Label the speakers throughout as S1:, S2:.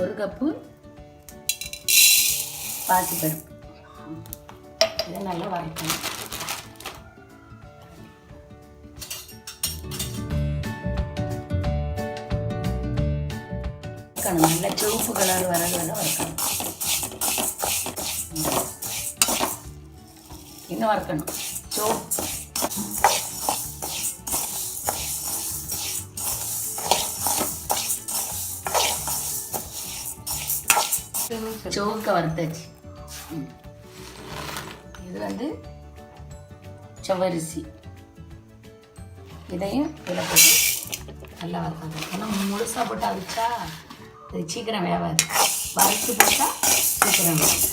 S1: 1 cup பாசிப்பருப்பு. இதை நல்லா வறுக்கணும். நல்ல சிவப்பு கலர் வரது வரை வறுக்கணும். இன்னும் வறுக்கணும். சோக்க வறுத்தாச்சு. இது வந்து செவ்வரிசி. இதையும் இதில் போட்டு நல்லா வறுக்கணும். ஏன்னா முழுசாக போட்டு அவிச்சா இது சீக்கிரம் வேகாது. வறுத்து போட்டால் சீக்கிரம் வேகும்.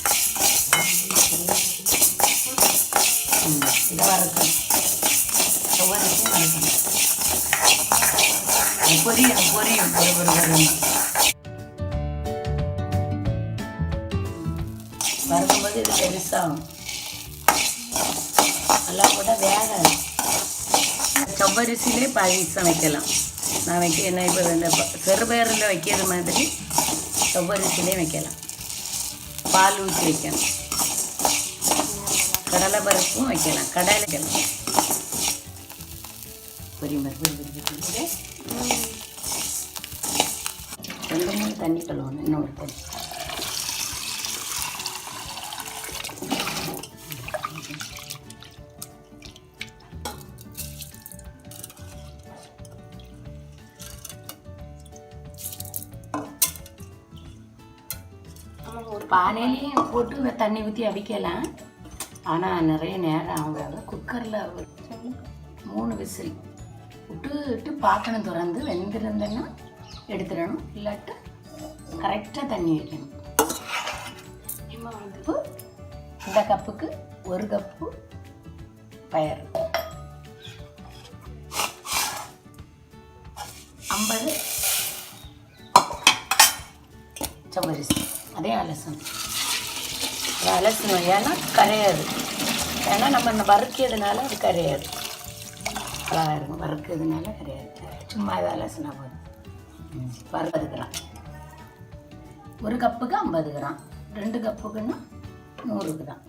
S1: இதை வறுக்கணும். செவ்வரிசியும் வறுக்கணும். பொரியும் பொரியும் பொறுப்பொருள் வறுக்கும்போது இது பெருசாகும். நல்லா போட்டால் வேகாது. செவ்வரிசியிலே பாயசம் வைக்கலாம். நான் என்ன இப்போ இந்த சிறுபயரில் வைக்கிற மாதிரி செவ்வரிசியிலே வைக்கலாம். பால் ஊற்றி வைக்கணும். கடலை பருப்பும் வைக்கலாம். கடலை வைக்கலாம். பொரிமருப்பு 2-3 தண்ணி கழுவணும். இன்னொரு தண்ணி ஒரு பானையிலையும் போட்டு தண்ணி ஊற்றி அவிக்கலாம். ஆனால் நிறைய நேரம் ஆகாது. குக்கரில் 3 விசில் விட்டு பார்க்கணும். திறந்து வெந்திருந்தேன்னா எடுத்துடணும். இல்லாட்டு கரெக்டாக தண்ணி வைக்கணும். இந்த கப்புக்கு 1 கப்பு பயறு, 50 செவ்வரிசி. அதே அலசணும். ஏன்னா கரையாது. ஏன்னா நம்ம வறுக்கிறதுனால அது கரையாது. அழகாக இருக்கும். வறுக்கிறதுனால கரையாது. சும்மா இதை அலசினா போதும். 50 கிராம். 1 கப்புக்கு 50 கிராம். 2 கப்புக்குன்னா 100 கிராம்.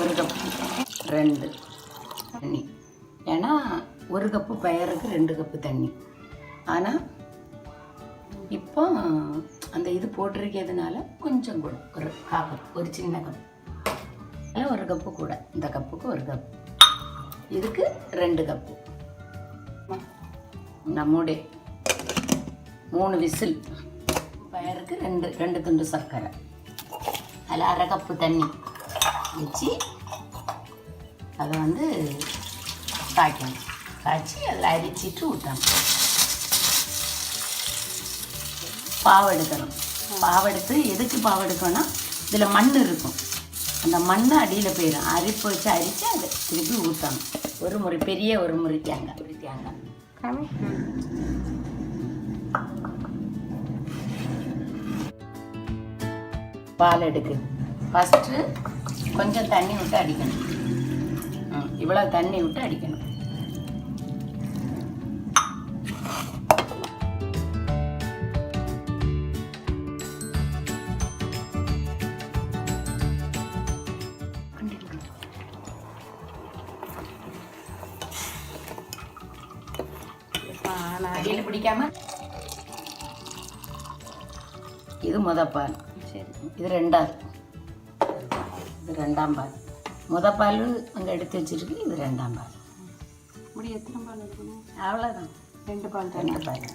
S1: 1 கப்பு 2 தண்ணி. ஏன்னா 1 கப்பு பயருக்கு 2 கப்பு தண்ணி. ஆனால் இப்போ அந்த இது போட்டிருக்கிறதுனால கொஞ்சம் கூட ஒரு கப், ஒரு சின்ன கப். அதில் 1 கப்பு கூட. இந்த கப்புக்கு 1 கப்பு. இதுக்கு 2 கப்பு. நம்முடைய 3 விசில். பயருக்கு 2 துண்டு சர்க்கரை. அதில் 1/2 கப்பு தண்ணி வச்சு அதை வந்து காய்க்கணும். காய்ச்சி அதில் அரிச்சிட்டு ஊற்றணும். பாவு எடுக்கணும். பாவு எடுத்து எதுக்கு பாவு எடுக்கணும்னா இதில் மண் இருக்கும். அந்த மண் அடியில் போயிடும். அரிப்பு வச்சு அரித்து அதை திருப்பி ஊற்றணும். ஒரு முறை பெரிய ஒரு முறை தேங்காய். பால் எடுக்கு. ஃபஸ்ட்டு கொஞ்சம் தண்ணி விட்டு அடிக்கணும். இவ்வளோ தண்ணி விட்டு அடிக்கணும். அடியில் பிடிக்காம. இது முதப்பால். சரி, இது 2ஆவது. இது 2ஆம் பால். முதப்பால் அங்கே எடுத்து வச்சுருக்கு. இது 2ஆம் பால். எத்தனை பால் எடுக்கணும்? அவ்வளோதான். 2 பால். 2 பால்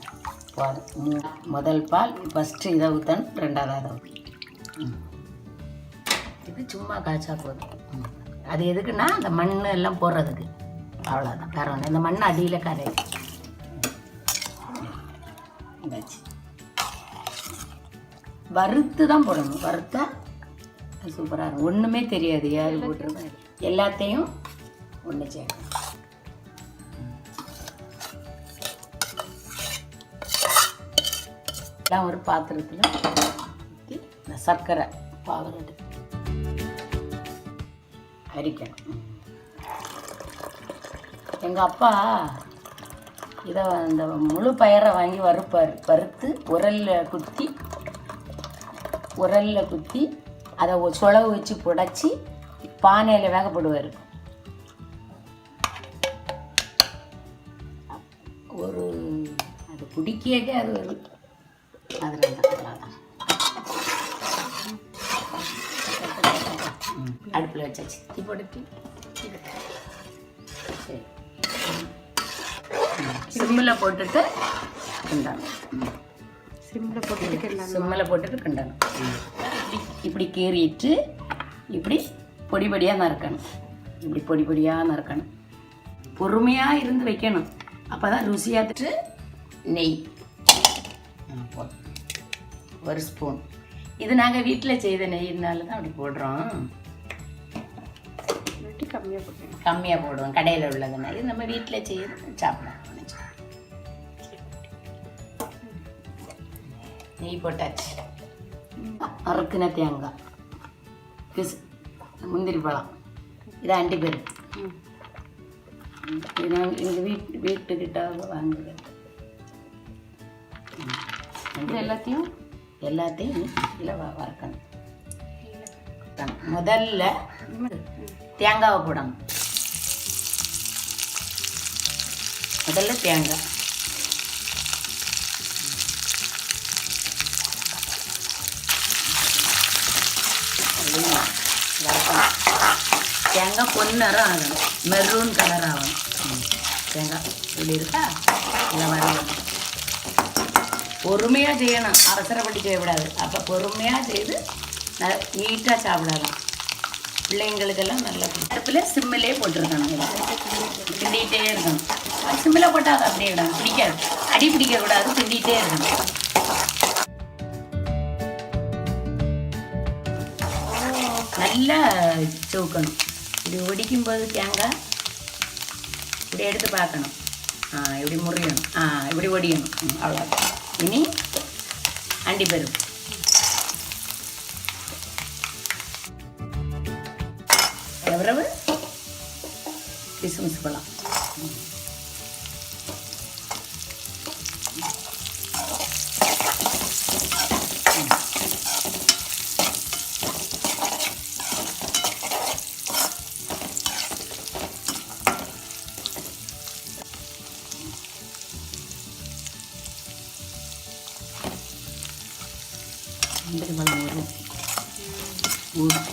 S1: போதும். முதல் பால் ஃபஸ்ட்டு இதை ஊற்றணும். 2ஆவது அதை ஊற்றணும். இது சும்மா காய்ச்சா போதும். அது எதுக்குன்னா அந்த மண் எல்லாம் போடுறதுக்கு. அவ்வளோதான். வேற ஒன்று. இந்த மண் அடியில் கரையும். வறுத்து தான் போடணும். வறுத்தா சூப்பராக இருக்கும். ஒன்றுமே தெரியாது யாரு போட்டிருக்கேன். எல்லாத்தையும் ஒன்று சேர்க்கணும். எல்லாம் ஒரு பாத்திரத்தில் ஊற்றி சர்க்கரை பாவு எடுத்து அரிக்கணும். எங்கள் அப்பா இதை அந்த முழு பயிரை வாங்கி வறுத்து உரலில் குத்தி அதை சுளவு வச்சு புடைச்சி பானையில் வேக போடுவார். ஒரு அது குடிக்கே அது ஒரு அதில் தான் அடுப்பில் வச்சாச்சு. தீ போட்டு சரி சிம்மில் போட்டுட்டு கிண்டணும். சிம்மில் போட்டுட்டு கிண்டணும். இப்படி கீறிட்டு இப்படி பொடி பொடியாக நறுக்கணும். இப்படி பொடி பொடியாக நறுக்கணும். பொறுமையாக இருந்து வைக்கணும். அப்போ தான் ருசியாகிட்டு நெய் ஒரு ஸ்பூன். இது நாங்கள் வீட்டில் செய்த நெய்னால தான் அப்படி போடுறோம். கம்மியாக போடுவோம். கடையில் உள்ளதுன்னா இது நம்ம வீட்டில் செய்ய சாப்பிடலாம். நெய் போட்டாச்சு. அறுக்குன தேங்காய், முந்திரி பழம், இது அண்டிப்பருப்பு. இது நாங்கள் எங்கள் வீட்டுக்கிட்ட வாங்குறது. எல்லாத்தையும் இதில் வறுக்கணும். முதல்ல தேங்காவை போடணும். முதல்ல தேங்காய் தேங்காய் பொன்னரம் ஆகணும். மெரூன் கலர் ஆகணும். தேங்காய் இப்படி இருக்கா இல்லை வரணும். பொறுமையாக செய்யணும். அவசரப்பட்டு செய்யக்கூடாது. அப்போ பொறுமையாக செய்து நீட்டாக சாப்பிடலாம். பிள்ளைங்களுக்கெல்லாம் நல்லா அடுப்பில் சிம்மிலே போட்டுருக்கணும். கிண்டிகிட்டே இருக்கணும். சிம்மில் போட்டால் அது அப்படியே விடணும். பிடிக்காது. அடி பிடிக்கக்கூடாது. கிண்டிகிட்டே இருக்கணும். நல்லா சூக்கணும். இப்படி ஒடிக்கும்போது தேங்காய் இப்படி எடுத்து பார்க்கணும். இப்படி முறியணும். இப்படி ஒடியணும். அவ்வளோ. இனி அண்டிப்பருப்பு, எவ்வளவு கிஸ்மிஸ் பழம், முந்திரி பழம் ஒரு ஊடும்.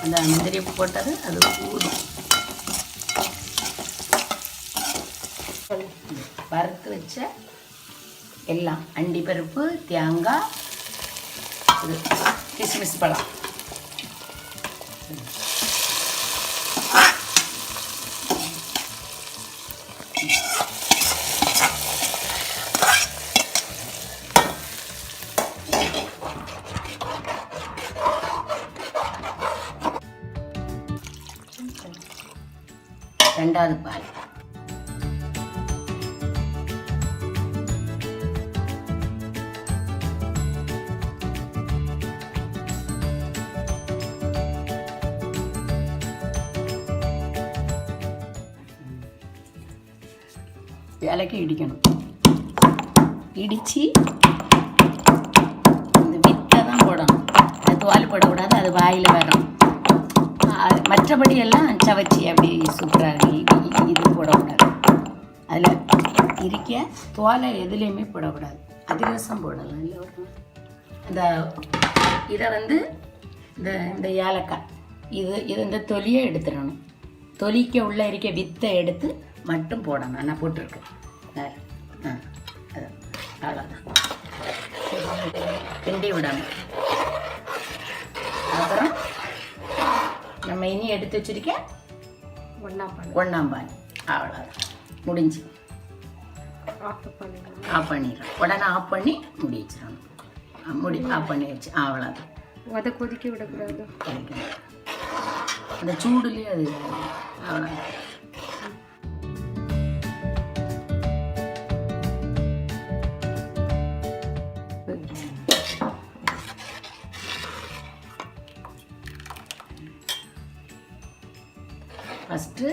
S1: அந்த முந்திரி போட்டது அது ஊடும். வறுத்து வச்ச எல்லாம் அண்டிப்பருப்பு, தேங்காய், இது கிஸ்மிஸ் பழம், ரெண்டாவது பால், இலைக்கு இடிக்கணும். இடித்து இந்த வித்தை தான் போடணும். அது தோல் போடக்கூடாது. அது வாயில் வரும். மற்றபடி எல்லாம் சவச்சி அப்படி சூப்பராக இது போடக்கூடாது. அதில் இருக்க தோலை எதுலேயுமே போடக்கூடாது. அதிரசம் போடலாம். இல்லை இந்த இதை வந்து இந்த ஏலக்காய் இது இந்த தொலியை எடுத்துடணும். தொலிக்க உள்ளே இருக்க வித்தை எடுத்து மட்டும் போடணும். நான் போட்டிருக்கேன். அது அவ்வளோதான். கிண்டி விடணும். அப்புறம் நம்ம இனி எடுத்து வச்சிருக்கேன் ஒன்றாம்பால். அவ்வளோதான், முடிஞ்சு. ஆஃப் பண்ணிடுறோம். உடனே ஆஃப் பண்ணி முடி வச்சிடணும். ஆஃப் பண்ணி வச்சு அவ்வளோதான்.
S2: அதை கொதிக்க விடக்கூடாது.
S1: அந்த சூடுலேயே அது அவ்வளோதான். ஃபஸ்ட்டு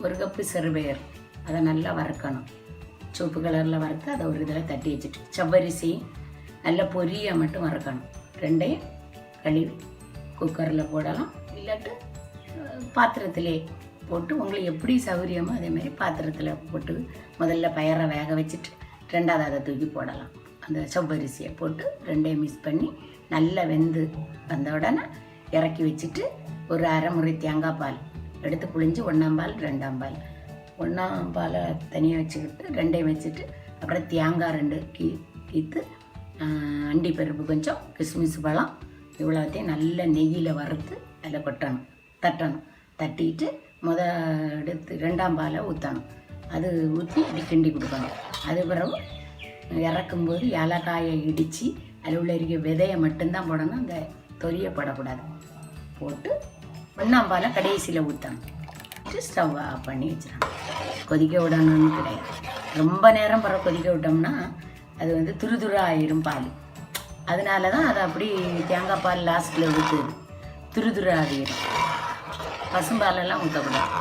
S1: ஒரு கப்பு சிறுபயர் அதை நல்லா வறுக்கணும். சோப்பு கலரில் வறுத்து அதை ஒரு இதில் தட்டி வச்சுட்டு செவ்வரிசி நல்லா பொரியை மட்டும் வறுக்கணும். ரெண்டையும் கழுவி குக்கரில் போடலாம், இல்லாட்டு பாத்திரத்திலே போட்டு உங்களுக்கு எப்படி சௌகரியமோ அதேமாதிரி பாத்திரத்தில் போட்டு முதல்ல பயரை வேக வச்சுட்டு ரெண்டாவது அதை தூக்கி போடலாம். அந்த செவ்வரிசியை போட்டு ரெண்டையும் மிக்ஸ் பண்ணி நல்லா வெந்து வந்த உடனே இறக்கி வச்சுட்டு ஒரு அரை முறை தேங்காய் பால் எடுத்து புழிஞ்சு 1ஆம் பால் 2ஆம் பால் 1ஆம் பாலை தனியாக வச்சுக்கிட்டு ரெண்டையும் வச்சுட்டு அப்புறம் தேங்காய் 2 கீத்து அண்டி பருப்பு கொஞ்சம் கிஸ்மிஸ் பழம் இவ்வளோத்தையும் நல்ல நெய்யில் வறுத்து அதில் தட்டணும். தட்டிட்டு எடுத்து 2ஆம் பாலை ஊற்றணும். அது ஊற்றி இப்படி கிண்டி கொடுக்கணும். அது பிறகு இறக்கும்போது ஏலக்காயை இடித்து அதில் உள்ள இருக்க விதையை மட்டும்தான் போடணும், அந்த தொலியை போடக்கூடாது. போட்டு 1ஆம் பாலை கடைசியில் ஊற்றணும். ஸ்டவ் ஆஃப் பண்ணி வச்சிடணும். கொதிக்க விடணும்னு கிடையாது. ரொம்ப நேரம் பிறகு கொதிக்க விட்டோம்னா அது வந்து துருதுரு ஆயிரும் பால். அதனால தான் அதை அப்படி தேங்காய் பால் லாஸ்ட்டில் ஊற்றுது, துருதுரு ஆகிடும். பசும்பாலெல்லாம் ஊற்றக்கூடாது.